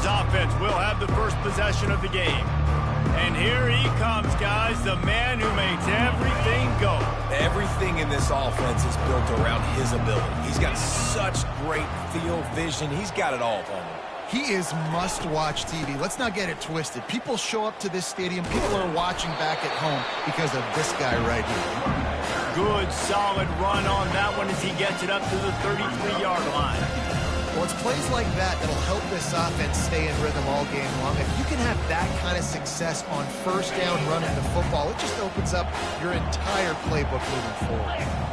offense will have the first possession of the game. And here he comes, guys, the man who makes everything go. Everything in this offense is built around his ability. He's got such great field vision. He's got it all on him. He is must-watch TV. Let's not get it twisted. People show up to this stadium. People are watching back at home because of this guy right here. Good, solid run on that one as he gets it up to the 33-yard line. Well, it's plays like that that'll help this offense stay in rhythm all game long. If you can have that kind of success on first down running the football, it just opens up your entire playbook moving forward.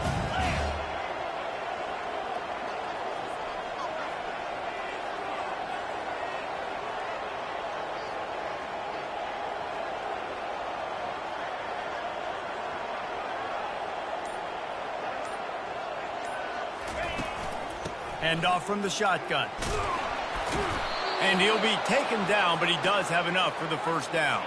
Hand off from the shotgun. And he'll be taken down, but he does have enough for the first down.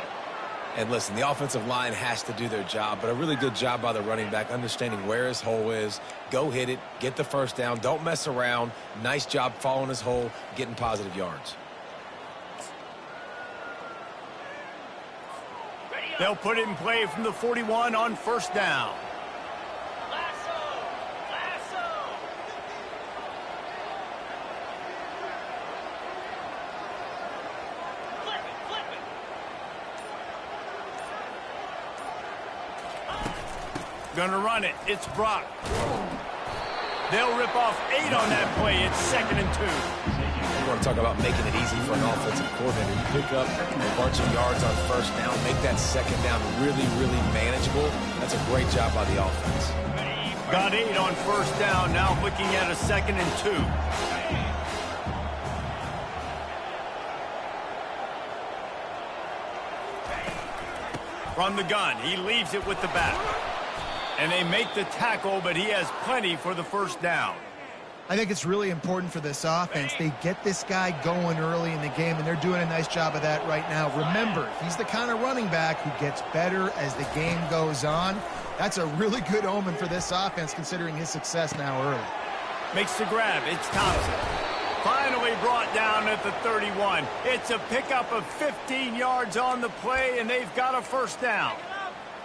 And listen, the offensive line has to do their job, but a really good job by the running back understanding where his hole is. Go hit it, get the first down, don't mess around. Nice job following his hole, getting positive yards. They'll put it in play from the 41 on first down. Gonna run it. It's Brock. They'll rip off 8 on that play. It's 2nd and 2. You want to talk about making it easy for an offensive coordinator. You pick up a bunch of yards on first down, make that second down really, really manageable. That's a great job by the offense. Got 8 on first down. Now looking at a 2nd and 2. From the gun, he leaves it with the back. And they make the tackle, but he has plenty for the first down. I think it's really important for this offense. They get this guy going early in the game, and they're doing a nice job of that right now. Remember, he's the kind of running back who gets better as the game goes on. That's a really good omen for this offense, considering his success now early. Makes the grab. It's Thompson. Finally brought down at the 31. It's a pickup of 15 yards on the play, and they've got a first down.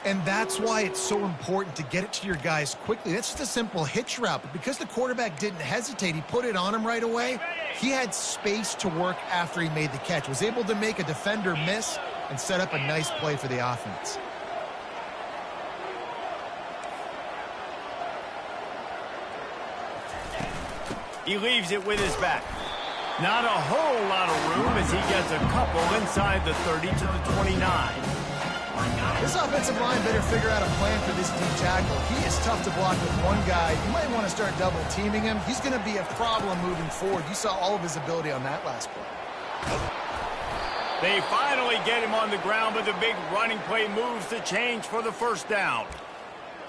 And that's why it's so important to get it to your guys quickly. That's just a simple hitch route. But because the quarterback didn't hesitate, he put it on him right away. He had space to work after he made the catch. Was able to make a defender miss and set up a nice play for the offense. He leaves it with his back. Not a whole lot of room as he gets a couple inside the 30 to the 29. This offensive line better figure out a plan for this deep tackle. He is tough to block with one guy. You might want to start double teaming him. He's going to be a problem moving forward. You saw all of his ability on that last play. They finally get him on the ground, but the big running play moves the change for the first down.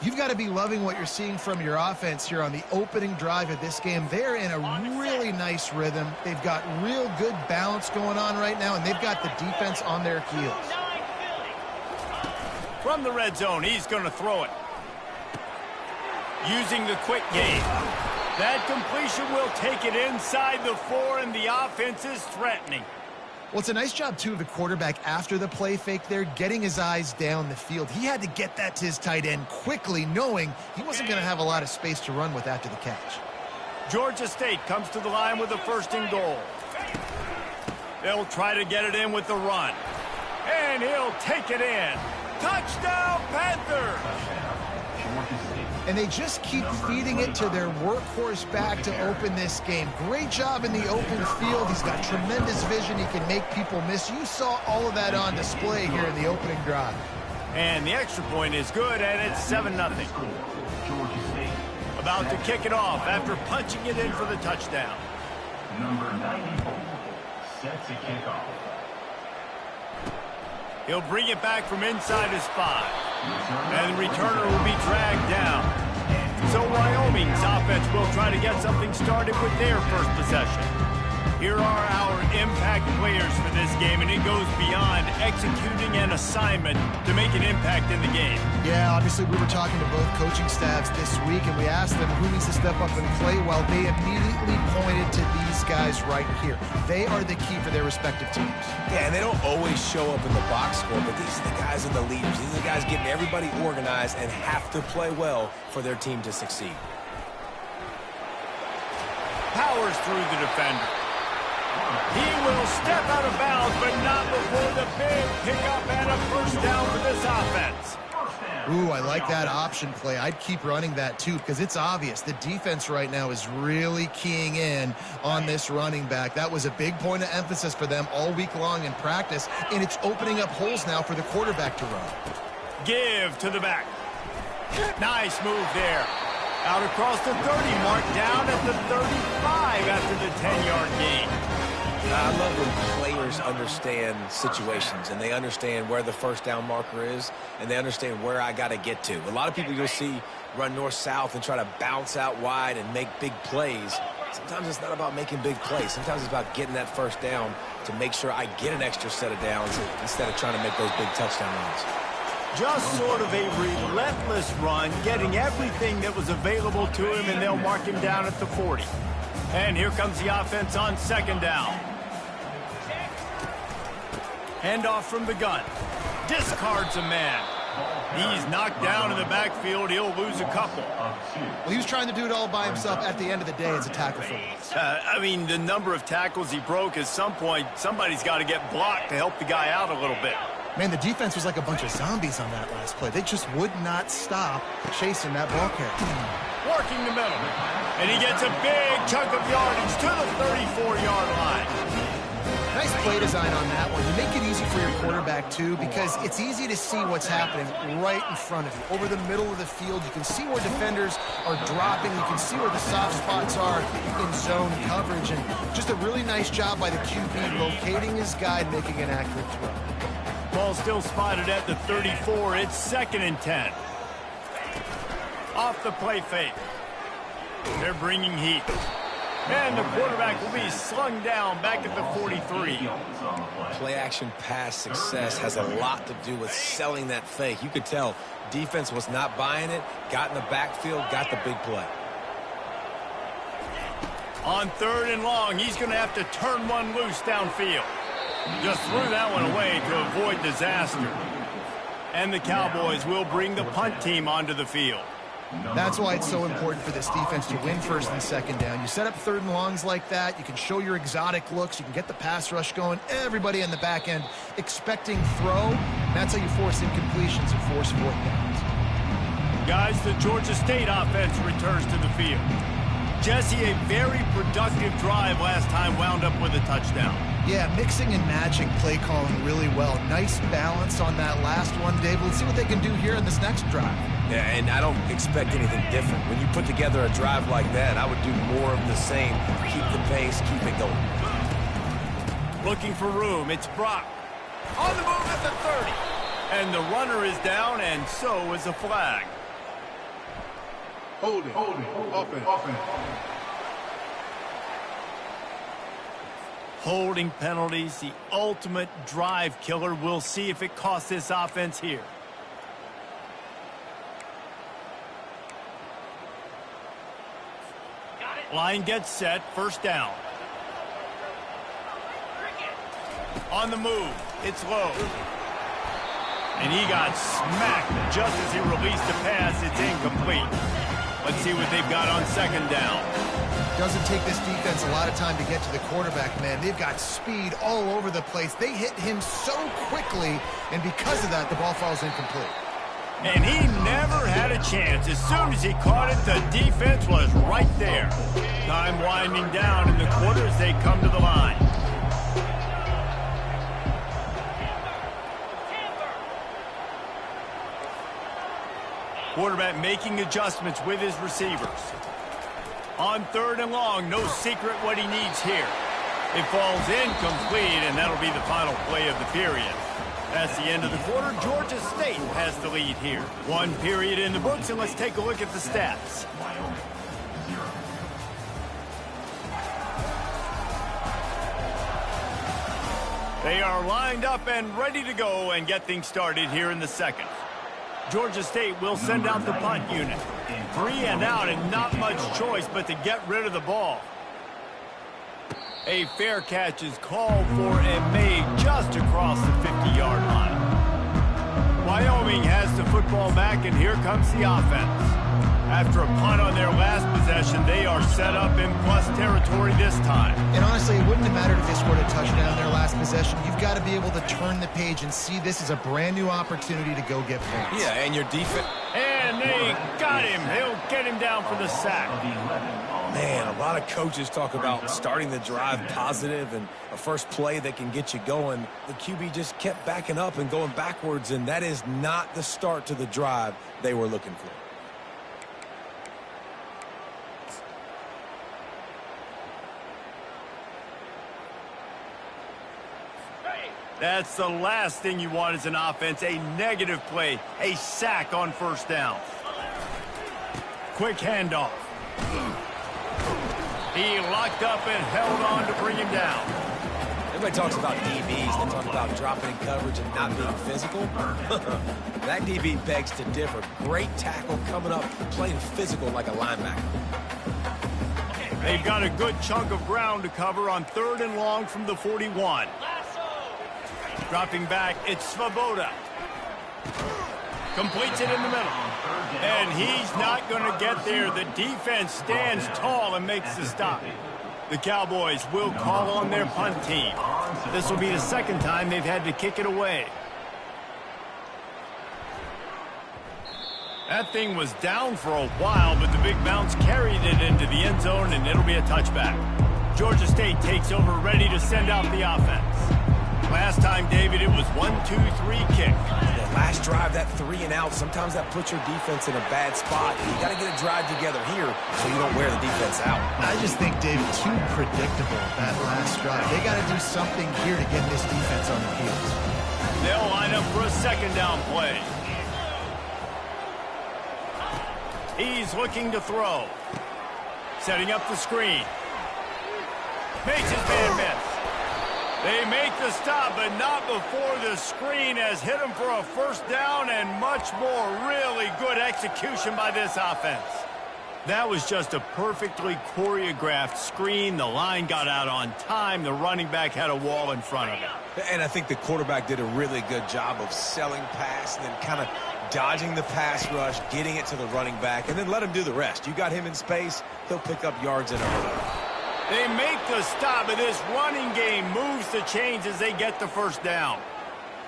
You've got to be loving what you're seeing from your offense here on the opening drive of this game. They're in a really nice rhythm. They've got real good balance going on right now, and they've got the defense on their heels. From the red zone, he's going to throw it. Using the quick game. That completion will take it inside the 4, and the offense is threatening. Well, it's a nice job, too, of the quarterback after the play fake there, getting his eyes down the field. He had to get that to his tight end quickly, knowing he wasn't going to have a lot of space to run with after the catch. Georgia State comes to the line with a 1st and goal. They'll try to get it in with the run. And he'll take it in. Touchdown, Panthers! And they just keep feeding it to their workhorse back to open this game. Great job in the open field. He's got tremendous vision. He can make people miss. You saw all of that on display here in the opening drive. And the extra point is good, and it's 7-0. About to kick it off after punching it in for the touchdown. Number 94 sets a kickoff. He'll bring it back from inside his 5. And the returner will be dragged down. So Wyoming's offense will try to get something started with their first possession. Here are our impact players for this game, and it goes beyond executing an assignment to make an impact in the game. Yeah, obviously we were talking to both coaching staffs this week, and we asked them who needs to step up and play well. They immediately pointed to these guys right here. They are the key for their respective teams. Yeah, and they don't always show up in the box score, but these are the guys and the leaders. These are the guys getting everybody organized and have to play well for their team to succeed. Powers through the defender. He will step out of bounds, but not before the big pickup and a first down for this offense. Ooh, I like that option play. I'd keep running that too, because it's obvious the defense right now is really keying in on this running back. That was a big point of emphasis for them all week long in practice, and it's opening up holes now for the quarterback to run. Give to the back. Nice move there. Out across the 30 mark, down at the 35 after the 10-yard gain. I love when players understand situations and they understand where the first down marker is and they understand where I got to get to. A lot of people you'll see run north-south and try to bounce out wide and make big plays. Sometimes it's not about making big plays. Sometimes it's about getting that first down to make sure I get an extra set of downs instead of trying to make those big touchdown runs. Just sort of a relentless run, getting everything that was available to him, and they'll mark him down at the 40. And here comes the offense on second down. Handoff from the gun. Discards a man. He's knocked down in the backfield. He'll lose a couple. Well, he was trying to do it all by himself. At the end of the day, it's a tackle for loss. I mean, the number of tackles he broke, at some point, somebody's got to get blocked to help the guy out a little bit. Man, the defense was like a bunch of zombies on that last play. They just would not stop chasing that ball carrier. Working the middle. And he gets a big chunk of yardage to the 34-yard line. Nice play design on that one. You make it easy for your quarterback, too, because it's easy to see what's happening right in front of you. Over the middle of the field, you can see where defenders are dropping. You can see where the soft spots are in zone coverage. And just a really nice job by the QB locating his guy and making an accurate throw. Ball still spotted at the 34. It's 2nd and 10. Off the play fake. They're bringing heat. And the quarterback will be slung down back at the 43. Play-action pass success has a lot to do with selling that fake. You could tell defense was not buying it, got in the backfield, got the big play. On 3rd and long, he's going to have to turn one loose downfield. Just threw that one away to avoid disaster. And the Cowboys will bring the punt team onto the field. That's why it's so important for this defense to win 1st and 2nd down. You set up 3rd and longs like that. You can show your exotic looks. You can get the pass rush going. Everybody in the back end expecting throw. That's how you force incompletions and force 4th downs. Guys, the Georgia State offense returns to the field. Jesse, a very productive drive last time, wound up with a touchdown. Yeah, mixing and matching play calling really well. Nice balance on that last one, Dave. Let's see what they can do here in this next drive. Yeah, and I don't expect anything different. When you put together a drive like that, I would do more of the same. Keep the pace, keep it going. Looking for room, it's Brock. On the move at the 30. And the runner is down, and so is a flag. Hold it. Offense. Holding penalties, the ultimate drive killer. We'll see if it costs this offense here. Line gets set, 1st down. On the move, it's low. And he got smacked just as he released the pass. It's incomplete. Let's see what they've got on 2nd down. Doesn't take this defense a lot of time to get to the quarterback, man. They've got speed all over the place. They hit him so quickly, and because of that, the ball falls incomplete. And he never had a chance. As soon as he caught it, the defense was right there. Time winding down in the quarter as they come to the line. Quarterback making adjustments with his receivers. On 3rd and long, no secret what he needs here. It falls incomplete, and that'll be the final play of the period. That's the end of the quarter. Georgia State has the lead here. 1 period in the books, and let's take a look at the stats. They are lined up and ready to go and get things started here in the second. Georgia State will send out the punt unit. 3 and out and not much choice but to get rid of the ball. A fair catch is called for and made just across the 50-yard line. Wyoming has the football back, and here comes the offense. After a punt on their last possession, they are set up in plus territory this time. And honestly, it wouldn't have mattered if they scored a touchdown their last possession. You've got to be able to turn the page and see this as a brand new opportunity to go get points. Yeah, and your defense. And they got him. They'll get him down for the sack. Man, a lot of coaches talk about starting the drive positive and a first play that can get you going. The QB just kept backing up and going backwards, and that is not the start to the drive they were looking for. That's the last thing you want as an offense, a negative play, a sack on first down. Quick handoff. He locked up and held on to bring him down. Everybody talks about DBs. They talk about dropping in coverage and not being physical. That DB begs to differ. Great tackle coming up, playing physical like a linebacker. They've got a good chunk of ground to cover on 3rd and long from the 41. Dropping back, it's Svoboda. Completes it in the middle. And he's not going to get there. The defense stands tall and makes the stop. The Cowboys will call on their punt team. This will be the second time they've had to kick it away. That thing was down for a while, but the big bounce carried it into the end zone, and it'll be a touchback. Georgia State takes over, ready to send out the offense. Last time, David, it was 1-2-3 kick. The last drive, that 3 and out, sometimes that puts your defense in a bad spot. You got to get a drive together here so you don't wear the defense out. I just think, David, too predictable that last drive. They got to do something here to get this defense on the heels. They'll line up for a second down play. He's looking to throw. Setting up the screen. Makes his man miss. They make the stop, but not before the screen has hit him for a first down and much more. Really good execution by this offense. That was just a perfectly choreographed screen. The line got out on time. The running back had a wall in front of him. And I think the quarterback did a really good job of selling pass and then kind of dodging the pass rush, getting it to the running back, and then let him do the rest. You got him in space, he'll pick up yards in a hurry. They make the stop, and this running game moves the chains as they get the first down.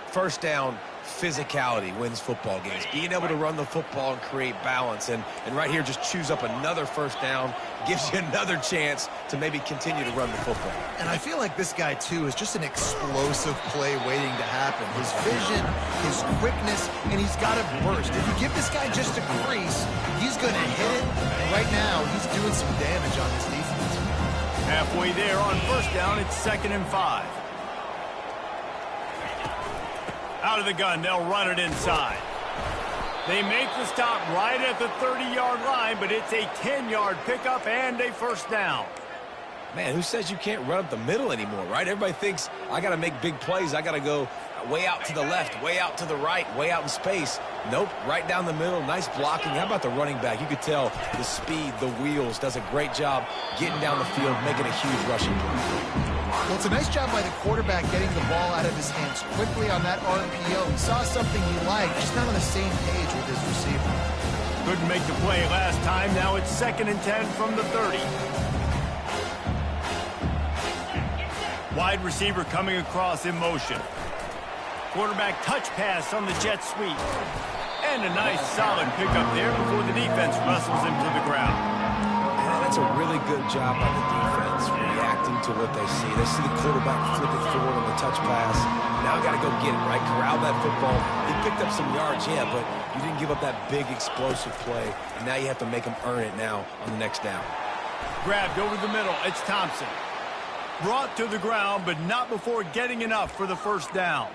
First down, physicality wins football games. Being able to run the football and create balance. And right here, just choose up another first down, gives you another chance to maybe continue to run the football. And I feel like this guy, too, is just an explosive play waiting to happen. His vision, his quickness, and he's got a burst. If you give this guy just a crease, he's going to hit it. And right now, he's doing some damage on this defense. Halfway there on first down, it's 2nd and 5. Out of the gun, they'll run it inside. They make the stop right at the 30-yard line, but it's a 10-yard pickup and a first down. Man, who says you can't run up the middle anymore, right? Everybody thinks, I got to make big plays. I got to go way out to the left, way out to the right, way out in space. Nope, right down the middle, nice blocking. How about the running back? You could tell the speed, the wheels, does a great job getting down the field, making a huge rushing play. Well, it's a nice job by the quarterback getting the ball out of his hands quickly on that RPO. He saw something he liked, just not on the same page with his receiver. Couldn't make the play last time. Now it's 2nd and 10 from the 30. Wide receiver coming across in motion. Quarterback touch pass on the jet sweep. And a nice solid pickup there before the defense wrestles him to the ground. And that's a really good job by the defense, reacting to what they see. They see the quarterback flip it forward on the touch pass. Now got to go get it, right? Corral that football. He picked up some yards, yeah, but you didn't give up that big explosive play. And now you have to make him earn it now on the next down. Grabbed over the middle. It's Thompson. Brought to the ground, but not before getting enough for the first down.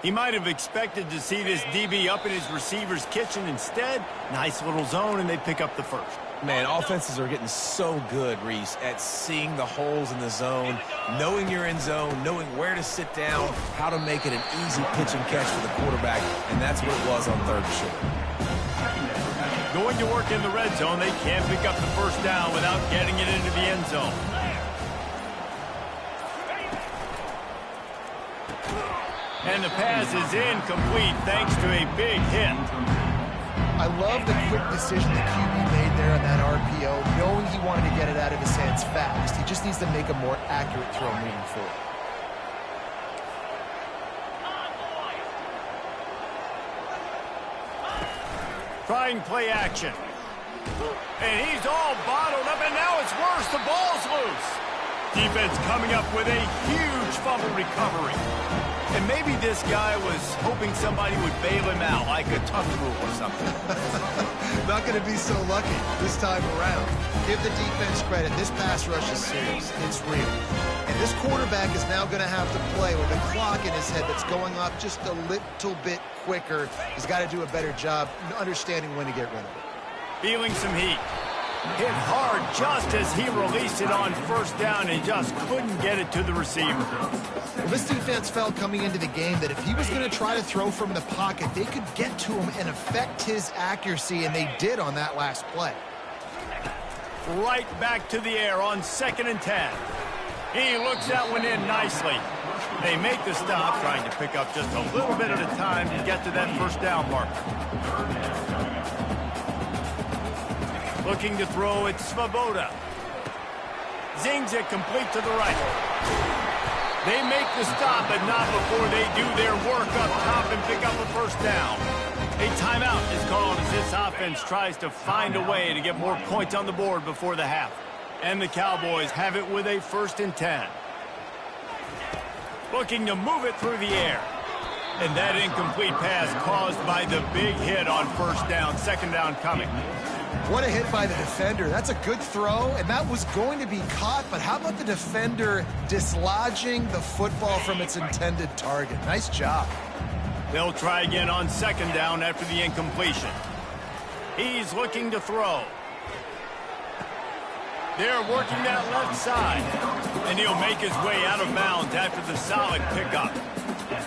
He might have expected to see this DB up in his receiver's kitchen. Instead, nice little zone, and they pick up the first. Man, offenses are getting so good, Reese, at seeing the holes in the zone, knowing you're in zone, knowing where to sit down, how to make it an easy pitch and catch for the quarterback, and that's what it was on 3rd and short. Going to work in the red zone, they can't pick up the first down without getting it into the end zone. And the pass is incomplete thanks to a big hit. I love the quick decision that QB made there on that RPO, knowing he wanted to get it out of his hands fast. He just needs to make a more accurate throw moving forward. Trying play action. And he's all bottled up, and now it's worse. The ball's loose. Defense coming up with a huge fumble recovery. And maybe this guy was hoping somebody would bail him out, like a tuck rule or something. Not going to be so lucky this time around. Give the defense credit. This pass rush is serious. It's real. And this quarterback is now going to have to play with a clock in his head that's going up just a little bit quicker. He's got to do a better job understanding when to get rid of it. Feeling some heat. Hit hard just as he released it on first down and just couldn't get it to the receiver. Well, this defense felt coming into the game that if he was going to try to throw from the pocket, they could get to him and affect his accuracy, and they did on that last play. Right back to the air on 2nd and 10. He looks that one in nicely. They make the stop, trying to pick up just a little bit at a time to get to that first down marker. Looking to throw, it's Svoboda. Zings it complete to the right. They make the stop, but not before they do their work up top and pick up a first down. A timeout is called as this offense tries to find a way to get more points on the board before the half. And the Cowboys have it with a 1st and 10. Looking to move it through the air. And that incomplete pass caused by the big hit on first down, 2nd down coming. What a hit by the defender. That's a good throw, and that was going to be caught, but how about the defender dislodging the football from its intended target? Nice job. They'll try again on 2nd down after the incompletion. He's looking to throw. They're working that left side, and he'll make his way out of bounds after the solid pickup.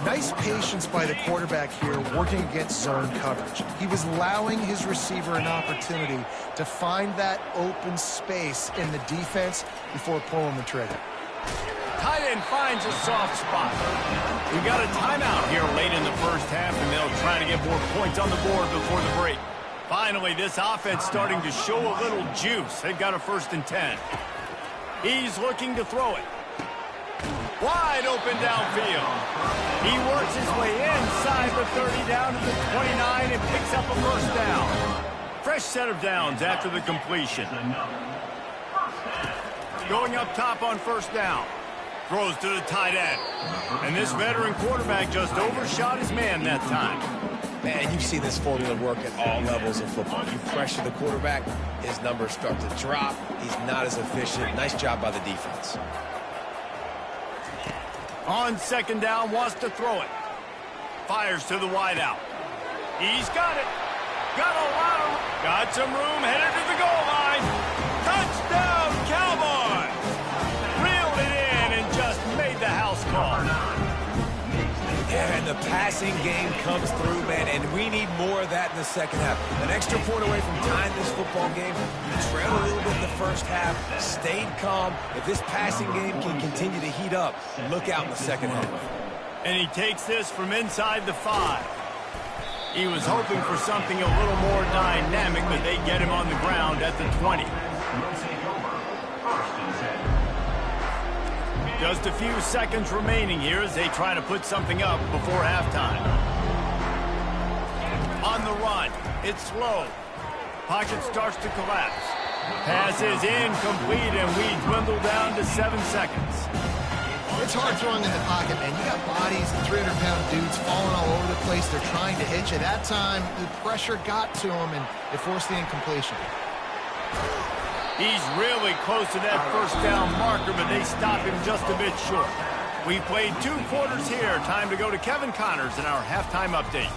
Nice patience by the quarterback here working against zone coverage. He was allowing his receiver an opportunity to find that open space in the defense before pulling the trigger. Tight end finds a soft spot. We got a timeout here late in the first half, and they'll try to get more points on the board before the break. Finally, this offense starting to show a little juice. They've got a 1st and 10. He's looking to throw it. Wide open downfield. He works his way inside the 30 down to the 29 and picks up a first down. Fresh set of downs after the completion. Going up top on first down. Throws to the tight end. And this veteran quarterback just overshot his man that time. Man, you've seen this formula work at all levels of football. You pressure the quarterback, his numbers start to drop. He's not as efficient. Nice job by the defense. On 2nd down, wants to throw it. Fires to the wideout. He's got it. Got some room, headed to the goal line. Touchdown, Cowboys! Reeled it in and just made the house call. Yeah, and the passing game comes through, man, and we need more of that in the second half. An extra point away from tying this football game. You trailed a little bit in the first half, stayed calm. If this passing game can continue to heat up, look out in the second half. And he takes this from inside the 5. He was hoping for something a little more dynamic, but they get him on the ground at the 20. Just a few seconds remaining here as they try to put something up before halftime. On the run, it's slow. Pocket starts to collapse. Pass is incomplete, and we dwindle down to 7 seconds. It's hard throwing in the pocket, man. You got bodies, 300-pound dudes falling all over the place. They're trying to hit you. That time, the pressure got to him, and it forced the incompletion. He's really close to that first down marker, but they stop him just a bit short. We played 2 quarters here. Time to go to Kevin Connors in our halftime update.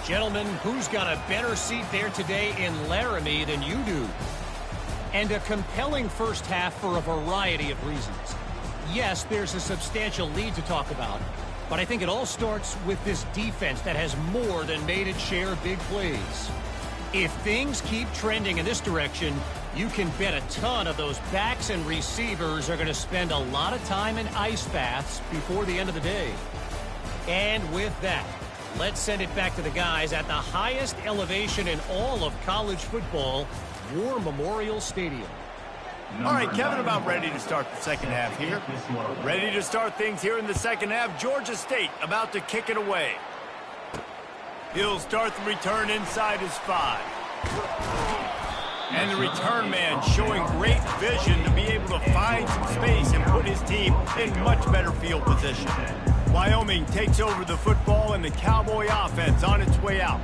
Gentlemen, who's got a better seat there today in Laramie than you do? And a compelling first half for a variety of reasons. Yes, there's a substantial lead to talk about, but I think it all starts with this defense that has more than made its share of big plays. If things keep trending in this direction, you can bet a ton of those backs and receivers are going to spend a lot of time in ice baths before the end of the day. And with that, let's send it back to the guys at the highest elevation in all of college football, War Memorial Stadium. All right, Kevin, about ready to start the second half here. Ready to start things here in the second half. Georgia State about to kick it away. He'll start the return inside his 5. And the return man showing great vision to be able to find some space and put his team in much better field position. Wyoming takes over the football and the Cowboy offense on its way out.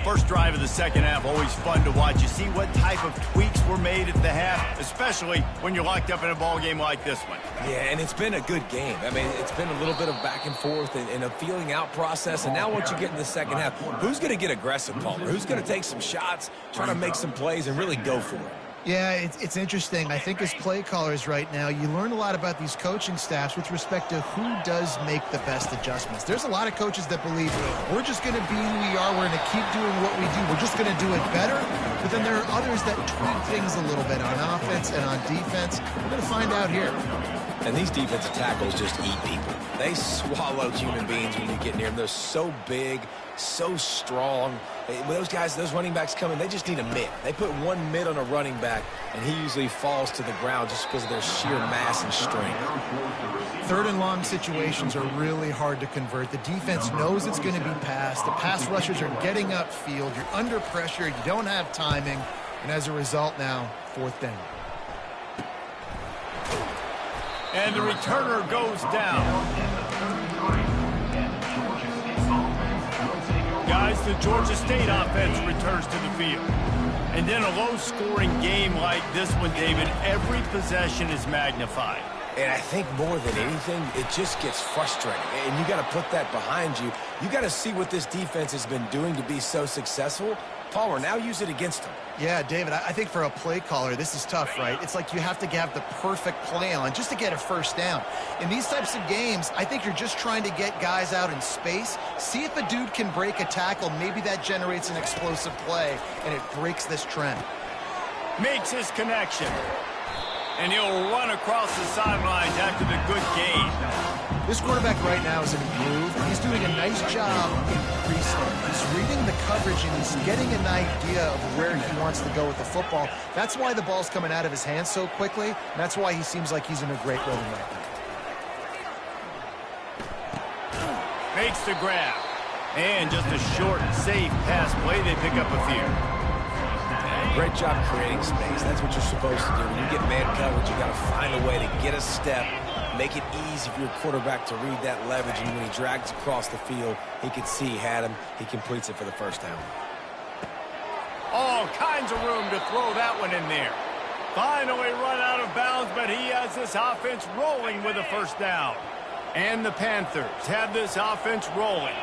First drive of the second half, always fun to watch. You see what type of tweaks were made at the half, especially when you're locked up in a ball game like this one. Yeah, and it's been a good game. I mean, it's been a little bit of back and forth and a feeling out process. And now once you get in the second half, who's going to get aggressive, Palmer? Who's going to take some shots, try to make some plays, and really go for it? Yeah, it's interesting. I think as play callers right now, you learn a lot about these coaching staffs with respect to who does make the best adjustments. There's a lot of coaches that believe we're just going to be who we are. We're going to keep doing what we do. We're just going to do it better. But then there are others that tweak things a little bit on offense and on defense. We're going to find out here. And these defensive tackles just eat people. They swallow human beings when you get near them. They're so big, so strong. When those guys, those running backs come in, they just need a mid. They put one mid on a running back, and he usually falls to the ground just because of their sheer mass and strength. Third and long situations are really hard to convert. The defense knows it's going to be passed. The pass rushers are getting upfield. You're under pressure. You don't have timing. And as a result now, fourth down. And the returner goes down. Guys, the Georgia State offense returns to the field. And in a low-scoring game like this one, David, every possession is magnified. And I think more than anything, it just gets frustrating. And you got to put that behind you. You got to see what this defense has been doing to be so successful. Palmer, now use it against them. Yeah, David, I think for a play caller, this is tough, right? It's like you have to have the perfect play on just to get a first down. In these types of games, I think you're just trying to get guys out in space, see if a dude can break a tackle. Maybe that generates an explosive play, and it breaks this trend. Makes his connection. And he'll run across the sidelines after the good gain. This quarterback right now is in a groove. He's doing a nice job in pre-snap. He's reading the coverage, and he's getting an idea of where he wants to go with the football. That's why the ball's coming out of his hands so quickly, and that's why he seems like he's in a great rhythm right now. Makes the grab. And just a short, safe pass play. They pick up a few. Great job creating space. That's what you're supposed to do. When you get man coverage, you got to find a way to get a step, make it easy for your quarterback to read that leverage, and when he drags across the field, he can see he had him. He completes it for the first down. All kinds of room to throw that one in there. Finally run out of bounds, but he has this offense rolling with a first down. And the Panthers have this offense rolling.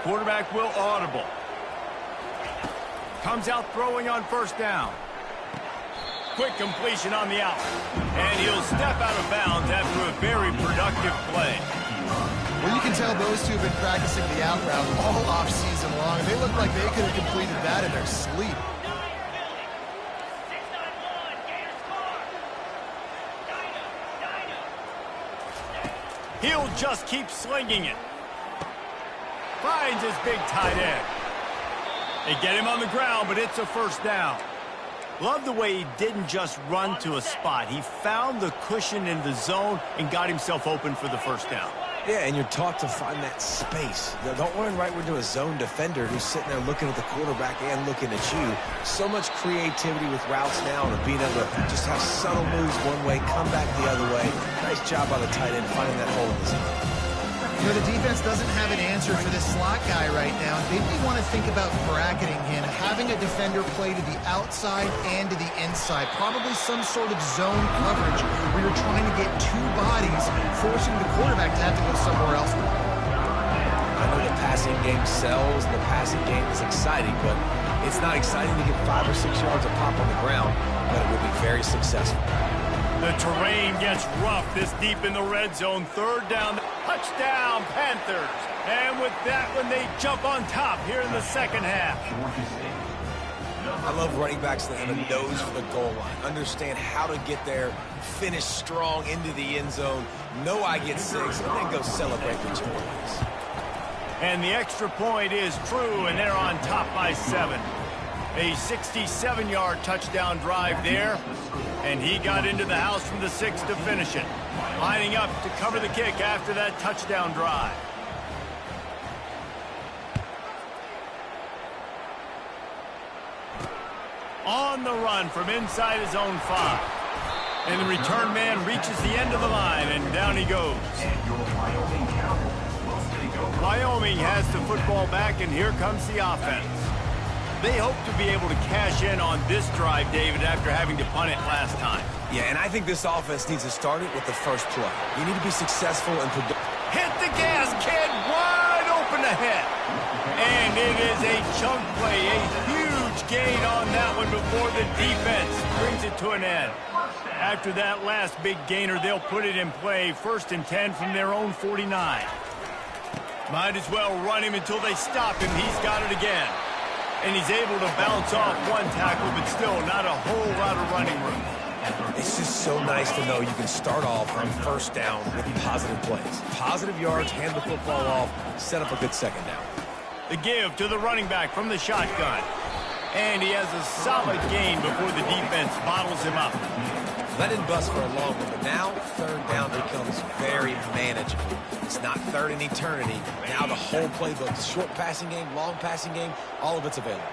Quarterback will audible. Comes out throwing on first down. Quick completion on the out. And he'll step out of bounds after a very productive play. Well, you can tell those two have been practicing the out route all offseason long. They look like they could have completed that in their sleep. He'll just keep slinging it. Finds his big tight end. They get him on the ground, but it's a first down. Love the way he didn't just run to a spot. He found the cushion in the zone and got himself open for the first down. Yeah, and you're taught to find that space. Don't run right into a zone defender who's sitting there looking at the quarterback and looking at you. So much creativity with routes now and being able to just have subtle moves one way, come back the other way. Nice job by the tight end finding that hole in the zone. You know, the defense doesn't have an answer for this slot guy right now. They may want to think about bracketing him, having a defender play to the outside and to the inside. Probably some sort of zone coverage where you're trying to get two bodies, forcing the quarterback to have to go somewhere else. I know the passing game sells, the passing game is exciting, but It's not exciting to get 5 or 6 yards of pop on the ground, but it will be very successful. The terrain gets rough this deep in the red zone. Third down, touchdown, Panthers. And with that one, they jump on top here in the second half. I love running backs that have a nose for the goal line. Understand how to get there, finish strong into the end zone, know I get 6, and then go celebrate with your boys. And the extra point is true, and they're on top by 7. A 67-yard touchdown drive there, and he got into the house from the 6 to finish it. Lining up to cover the kick after that touchdown drive. On the run from inside his own 5. And the return man reaches the end of the line, and down he goes. Wyoming has the football back, and here comes the offense. They hope to be able to cash in on this drive, David, after having to punt it last time. Yeah, and I think this offense needs to start it with the first play. You need to be successful and hit the gas, kid, wide open ahead. And it is a chunk play, a huge gain on that one before the defense brings it to an end. After that last big gainer, they'll put it in play, 1st and 10 from their own 49. Might as well run him until they stop him. He's got it again. And he's able to bounce off one tackle, but still not a whole lot of running room. It's just so nice to know you can start off on first down with positive plays. Positive yards, hand the football off, set up a good second down. The give to the running back from the shotgun. And he has a solid gain before the defense bottles him up. Let him bust for a long one, but now third down becomes very manageable. It's not third in eternity. Now the whole playbook, short passing game, long passing game, all of it's available.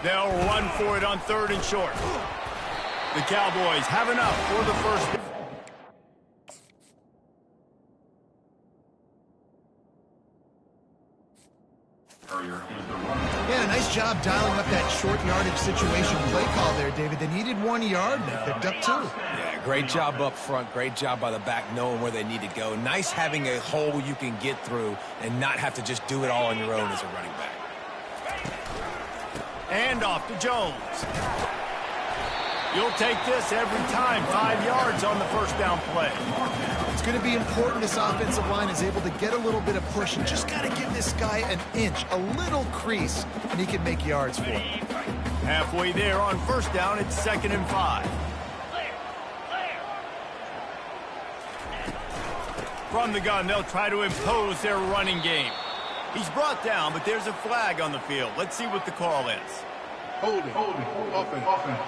They'll run for it on 3rd and short. The Cowboys have enough for the first down. Yeah, nice job dialing up that short yardage situation play call there, David. They needed 1 yard, and they picked up 2. Yeah, great job up front. Great job by the back knowing where they need to go. Nice having a hole you can get through and not have to just do it all on your own as a running back. And off to Jones. You'll take this every time. 5 yards on the first down play. It's going to be important this offensive line is able to get a little bit of push and just got to give this guy an inch, a little crease, and he can make yards for it. Halfway there on first down, it's 2nd and 5. From the gun, they'll try to impose their running game. He's brought down, but there's a flag on the field. Let's see what the call is. Holding, offense.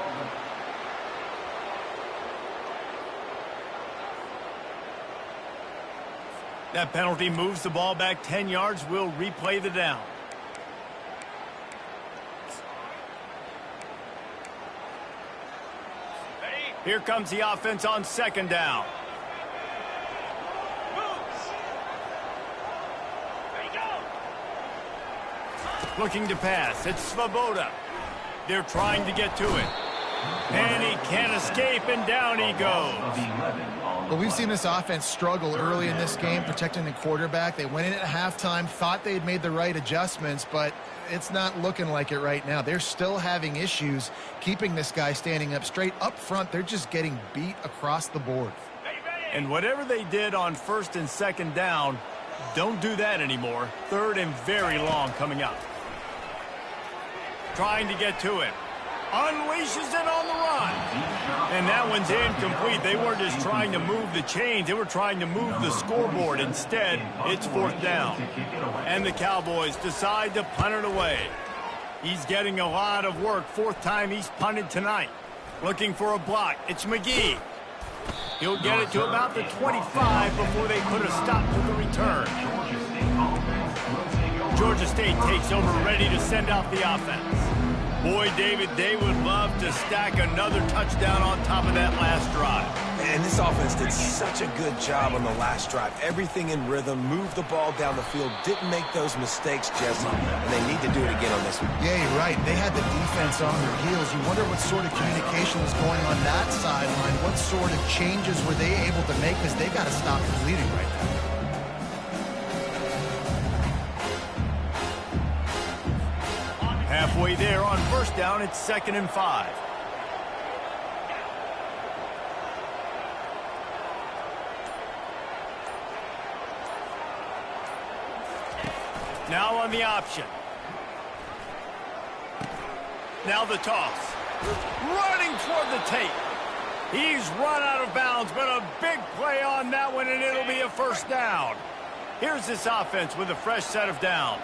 That penalty moves the ball back 10 yards. We'll replay the down. Here comes the offense on 2nd down. Looking to pass. It's Svoboda. They're trying to get to it. And he can't escape, and down he goes. Well, we've seen this offense struggle early in this game, protecting the quarterback. They went in at halftime, thought they had made the right adjustments, but it's not looking like it right now. They're still having issues keeping this guy standing up straight. Up front, they're just getting beat across the board. And whatever they did on 1st and 2nd down, don't do that anymore. 3rd and very long coming up. Trying to get to it. Unleashes it on the run. And that one's incomplete. They weren't just trying to move the chains. They were trying to move the scoreboard. Instead, it's 4th down. And the Cowboys decide to punt it away. He's getting a lot of work. 4th time he's punted tonight. Looking for a block. It's McGee. He'll get it to about the 25 before they put a stop to the return. Georgia State takes over, ready to send out the offense. Boy, David, they would love to stack another touchdown on top of that last drive. And this offense did such a good job on the last drive. Everything in rhythm, moved the ball down the field, didn't make those mistakes, Jesse, and they need to do it again on this one. Yeah, you're right. They had the defense on their heels. You wonder what sort of communication was going on that sideline. What sort of changes were they able to make, because they got to stop the bleeding right now. Halfway there on first down, it's 2nd and 5. Now on the option. Now the toss. Running toward the tape. He's run out of bounds, but a big play on that one, and it'll be a first down. Here's this offense with a fresh set of downs.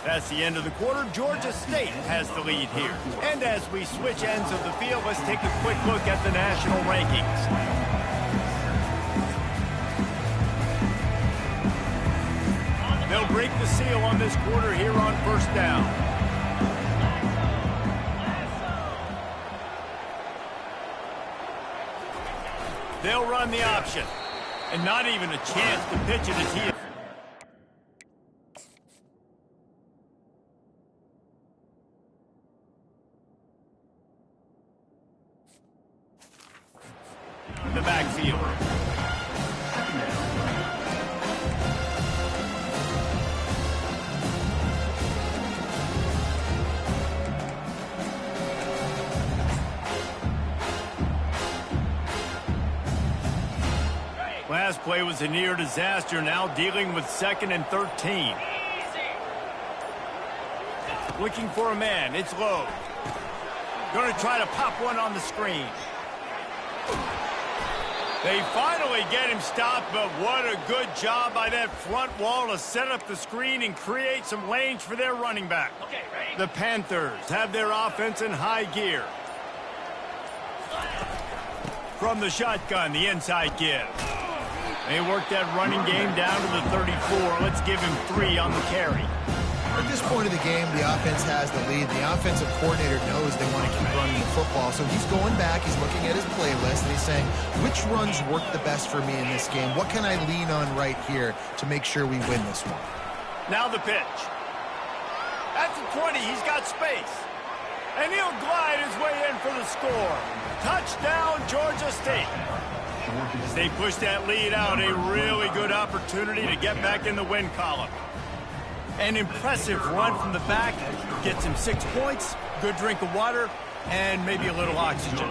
That's the end of the quarter. Georgia State has the lead here. And as we switch ends of the field, let's take a quick look at the national rankings. They'll break the seal on this quarter here on first down. They'll run the option. And not even a chance to pitch it as he is. The backfield. Last play was a near disaster, now dealing with 2nd and 13. Looking for a man, it's low. Going to try to pop one on the screen. They finally get him stopped, but what a good job by that front wall to set up the screen and create some lanes for their running back. Okay, ready? The Panthers have their offense in high gear. From the shotgun, the inside give. They work that running game down to the 34. Let's give him 3 on the carry. At this point of the game, the offense has the lead. The offensive coordinator knows they want to keep running the football, so he's going back, he's looking at his playlist, and he's saying, which runs work the best for me in this game? What can I lean on right here to make sure we win this one? Now the pitch. At the 20, he's got space. And he'll glide his way in for the score. Touchdown, Georgia State. As they push that lead out, a really good opportunity to get back in the win column. An impressive run from the back, gets him 6 points, good drink of water, and maybe a little oxygen.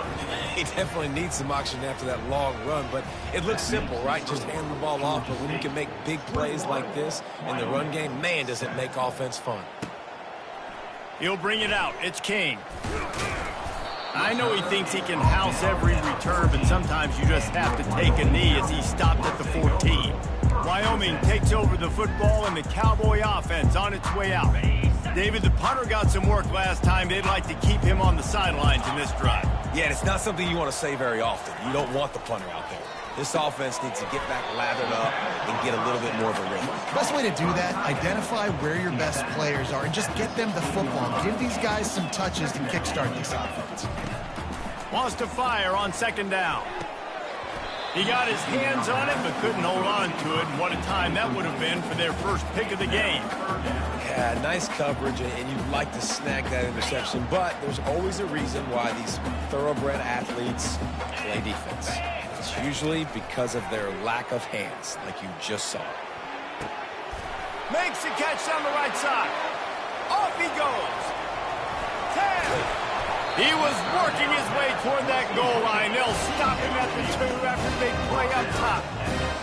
He definitely needs some oxygen after that long run, but it looks simple, right? Just hand the ball off, but when you can make big plays like this in the run game, man, does it make offense fun. He'll bring it out. It's King. I know he thinks he can house every return, but sometimes you just have to take a knee as he stopped at the 14. Wyoming takes over the football and the Cowboy offense on its way out. David, the punter got some work last time. They'd like to keep him on the sidelines in this drive. Yeah, and it's not something you want to say very often. You don't want the punter out there. This offense needs to get back lathered up and get a little bit more of a rhythm. Best way to do that, identify where your best players are and just get them the football. Give these guys some touches to kickstart this offense. Wants to fire on 2nd down. He got his hands on it, but couldn't hold on to it. And what a time that would have been for their first pick of the game. Yeah, nice coverage, and you'd like to snag that interception, but there's always a reason why these thoroughbred athletes play defense. It's usually because of their lack of hands, like you just saw. Makes the catch down the right side. Off he goes. 10. He was working his way toward that goal line. They'll stop him at the 2 after a big play up top.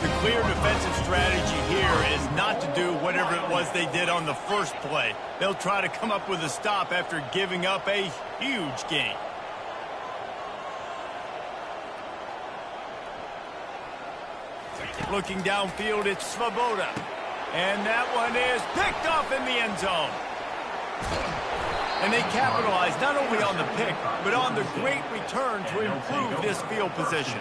The clear defensive strategy here is not to do whatever it was they did on the first play. They'll try to come up with a stop after giving up a huge gain. Looking downfield, it's Svoboda. And that one is picked off in the end zone. And they capitalize not only on the pick, but on the great return to improve this field position.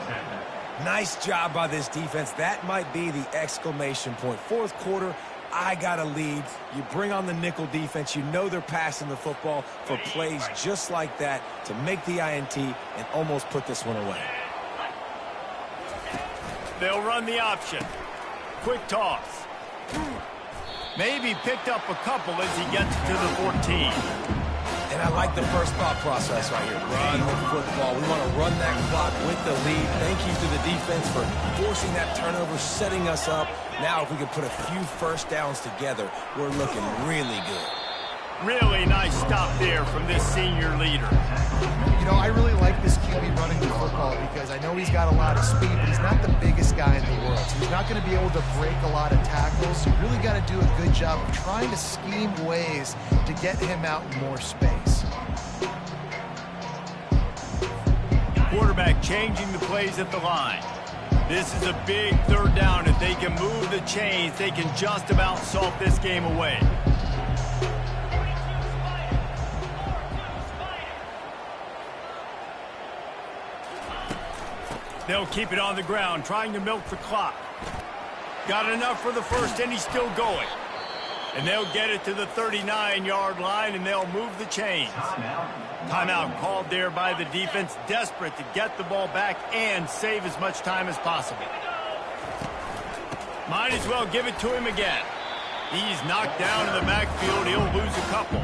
Nice job by this defense. That might be the exclamation point. 4th quarter, I got a lead. You bring on the nickel defense. You know they're passing the football for plays just like that to make the INT and almost put this one away. They'll run the option. Quick toss. Maybe picked up a couple as he gets to the 14. And I like the first thought process right here. Run the football. We want to run that clock with the lead. Thank you to the defense for forcing that turnover, setting us up. Now, if we can put a few first downs together, we're looking really good. Really nice stop there from this senior leader. You know, I really like this QB running the football because I know he's got a lot of speed, but he's not the biggest guy in the world. So he's not going to be able to break a lot of tackles. You really got to do a good job of trying to scheme ways to get him out in more space. Quarterback changing the plays at the line. This is a big third down. If they can move the chains, they can just about salt this game away. They'll keep it on the ground, trying to milk the clock. Got enough for the first, and he's still going. And they'll get it to the 39-yard line, and they'll move the chains. Timeout called there by the defense, desperate to get the ball back and save as much time as possible. Might as well give it to him again. He's knocked down in the backfield. He'll lose a couple.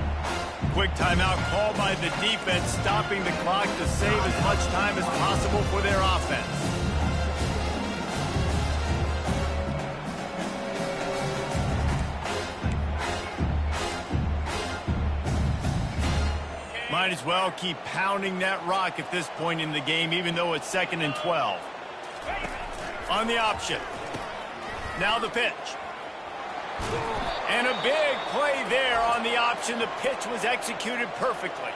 Quick timeout called by the defense, stopping the clock to save as much time as possible for their offense. Might as well keep pounding that rock at this point in the game, even though it's 2nd and 12. On the option. Now the pitch. And a big play there on the option. The pitch was executed perfectly.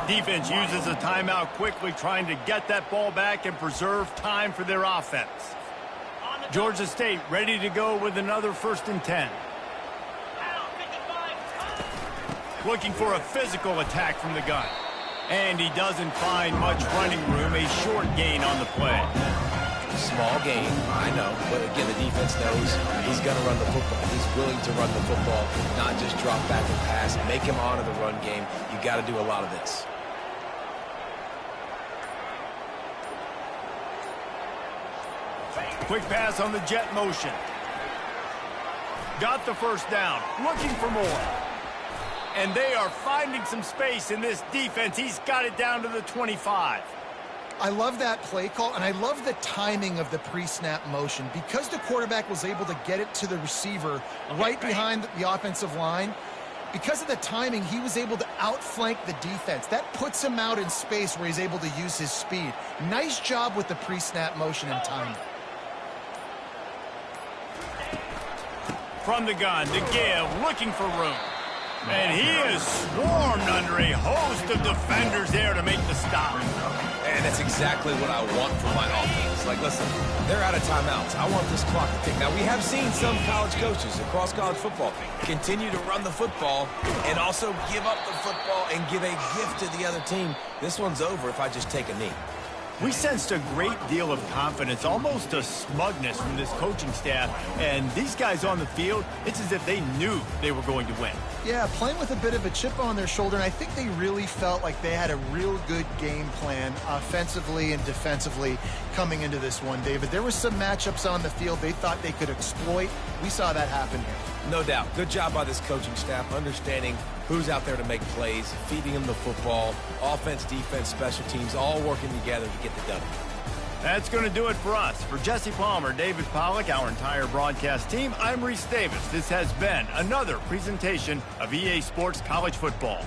Defense uses a timeout quickly, trying to get that ball back and preserve time for their offense. Georgia State ready to go with another 1st and 10. Looking for a physical attack from the gun. And he doesn't find much running room. A short gain on the play. Small gain, I know, but again, the defense knows he's going to run the football. He's willing to run the football, not just drop back and pass, make him honor the run game. You got to do a lot of this. Quick pass on the jet motion. Got the first down, looking for more. And they are finding some space in this defense. He's got it down to the 25. I love that play call, and I love the timing of the pre-snap motion. Because the quarterback was able to get it to the receiver right behind the offensive line, because of the timing, he was able to outflank the defense. That puts him out in space where he's able to use his speed. Nice job with the pre-snap motion and timing. From the gun to give, looking for room. And he is swarmed under a host of defenders there to make the stop. And that's exactly what I want from my offense. Like, listen, they're out of timeouts. I want this clock to tick. Now, we have seen some college coaches across college football continue to run the football and also give up the football and give a gift to the other team. This one's over if I just take a knee. We sensed a great deal of confidence, almost a smugness from this coaching staff. And these guys on the field, it's as if they knew they were going to win. Yeah, playing with a bit of a chip on their shoulder, and I think they really felt like they had a real good game plan offensively and defensively coming into this one, David. There were some matchups on the field they thought they could exploit. We saw that happen here. No doubt. Good job by this coaching staff, understanding who's out there to make plays, feeding them the football, offense, defense, special teams, all working together to get the W. That's going to do it for us. For Jesse Palmer, David Pollack, our entire broadcast team, I'm Reese Davis. This has been another presentation of EA Sports College Football.